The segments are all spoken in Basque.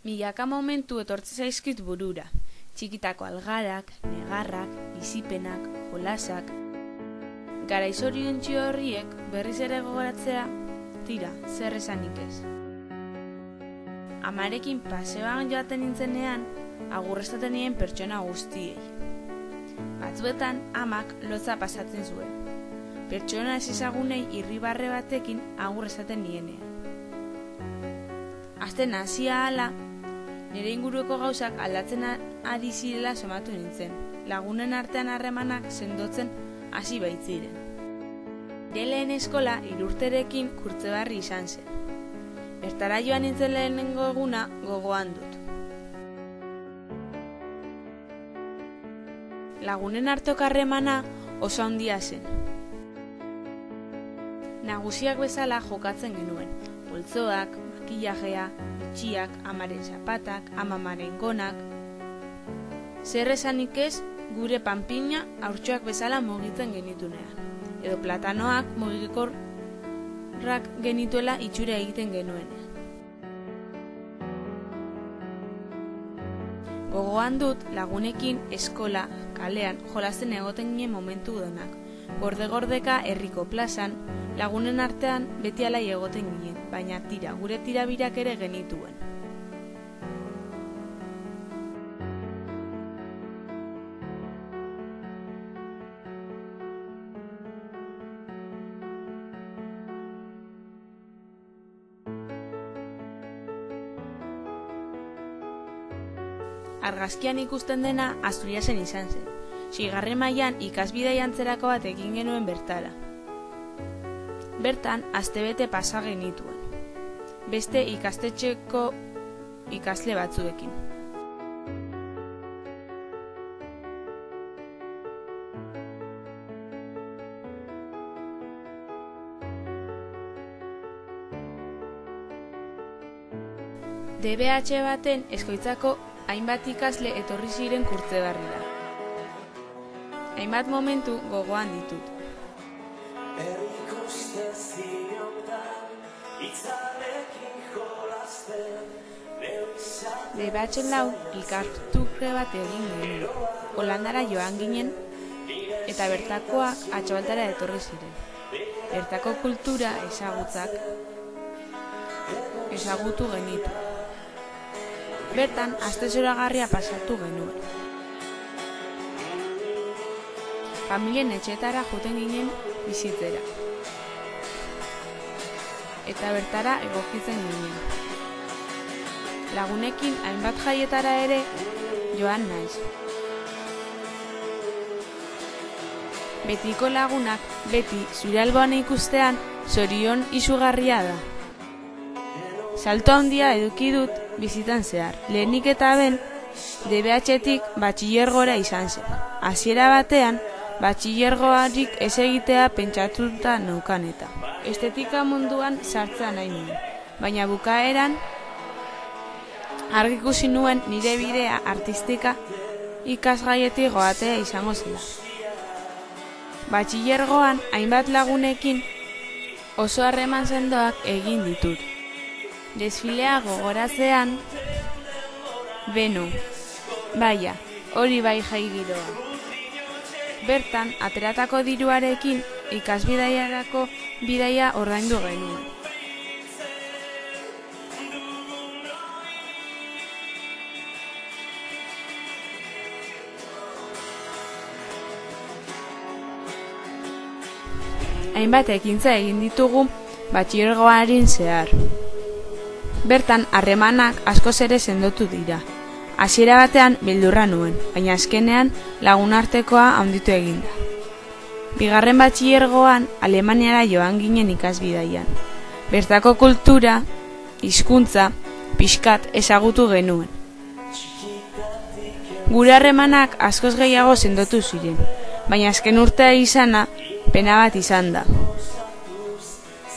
Milaka momentu etortze zaizkit burura, txikitako algarak, negarrak, bizipenak, jolasak. Garai zoriontsu horriek berriz ere gogoratzea, tira, zer esanik ez. Amarekin paseoan joaten nintzenean, agurrestaten nien pertsona guztiei. Batzuetan amak lotza pasatzen zuen. Pertsona ez ezagunei irribarre batekin agurrestaten nienean. Azten hasia hala, nire inguruko gauzak aldatzen ari zirela somatu nintzen. Lagunen artean harremanak sendotzen hasi baitziren. Nire lehen eskola 3 urterekin Kurtzebarri izan zen. Bertara joan nintzen lehenengo eguna gogoan dut. Lagunen arteko harremana oso handia zen. Nagusiak bezala jokatzen genuen, poltzoak, makillajea, itxiak, amaren zapatak, amamaren gonak. Zer esanik ez, gure panpina haurtxoak bezala mugitzen genitunean, edo platanoak mugikorrak genituela itxura egiten genuenean. Gogoan dut lagunekin eskola, kalean, jolasten egoten ginen momentu denak. Gorde-gordeka herriko plazan, lagunen artean beti alai egoten ginen, baina tira, gure tirabirak ere genituen. Argazkian ikusten dena Asturiasen izan zen. 6. mailan ikasbidea antzerako bat egin genuen bertara. Bertan, astebete pasa genituen, beste ikastetxeko ikasle batzuekin. DBH baten eskoitzako hainbat ikasle etorri ziren Kurtzebarrira. Hainbat momentu gogoan ditut. DBH lau elkartukre bat egin genuen. Holandara joan ginen eta bertakoak Atxabaltara etorri ziren. Bertako kultura ezagutu genitu. Bertan, aste zoragarria pasatu genuen. Familien etxetara joten ginen bizitzera. Eta bertara egokitzen ginen. Lagunekin hainbat jaietara ere joan naiz. Betiko lagunak beti zure alboan ikustean zorion izugarria da. Salto handia eduki dut bizitan zehar. Lehenik eta ben, DBH-tik batxilergora izan zen. Hasiera batean, batxilergoarik ez egitea pentsatuta neukan eta. Estetika munduan sartzea nahi nuen. Baina bukaeran, argi ikusi nuen nire bidea artistika ikasgaietik goatea izango zela. Batxilergoan, hainbat lagunekin oso harreman sendoak egin ditut. Desfilea gogoratzean, beno, baia, hori bai jai giroa. Bertan, ateratako diruarekin ikasbidaiarako bidaia ordaindu genuen. Hainbat ekintza egin ditugu batxilergoaren zehar. Bertan, harremanak askoz ere sendotu dira. Hasiera batean beldurra nuen, baina azkenean lagunartekoa handitu eginda. 2. batxilergoan Alemaniara joan ginen ikasbidaian. Bertako kultura, hizkuntza, pixkat ezagutu genuen. Gure harremanak askoz gehiago sendotu ziren, baina azken urtea izana pena bat izan da.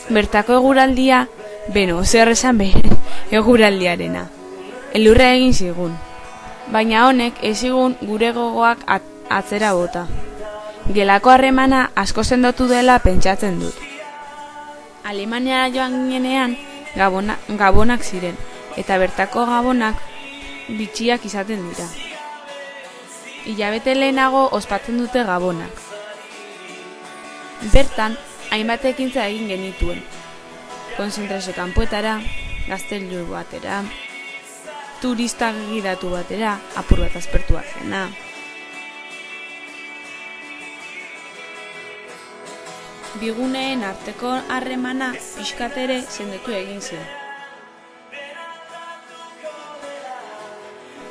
Bertako eguraldia, beno, zer esan eguraldiarena. Elurra egin zigun, baina honek ez zigun gure gogoak atzera bota. Gelako harremana asko sendotu dela pentsatzen dut. Alemaniara joan ginenean gabonak ziren, eta bertako gabonak bitxiak izaten dira. Hilabete lehenago ospatzen dute gabonak. Bertan, hainbat ekintza egin genituen. Konzentrazio kanpoetara, gaztelu batera, turista gidatu batera, apur bat aspertua zena. Biguneen arteko harremana pixkat ere sendotu egin zen.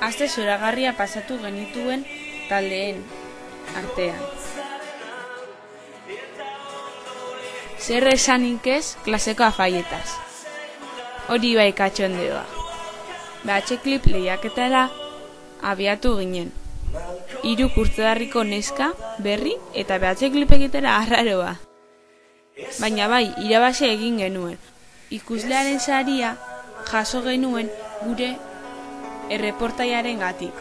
Aste zoragarria pasatu genituen taldeen artean. Zer esanik ez klaseko afaietaz. Hori bai katxondeoa. BH-klip lehiaketara abiatu ginen. 3 urtedarriko neska, berri eta BH-klip egitera arraroa. Baina bai, irabazi egin genuen. Ikuslearen saria jaso genuen gure erreportaiaren gatik.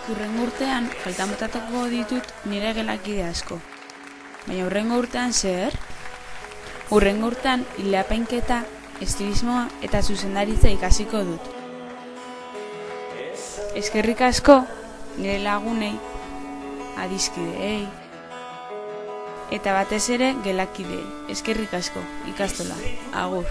Hurrengo urtean, faltan botatuko ditut nire gelakide asko. Baina hurrengo urtean zer? Hurrengo urtean, ilapainketa, estilismoa eta zuzendaritza ikasiko dut. Eskerrik asko, nire lagunei, adiskideei, eta batez ere gelakideei. Eskerrik asko, ikastola, agur.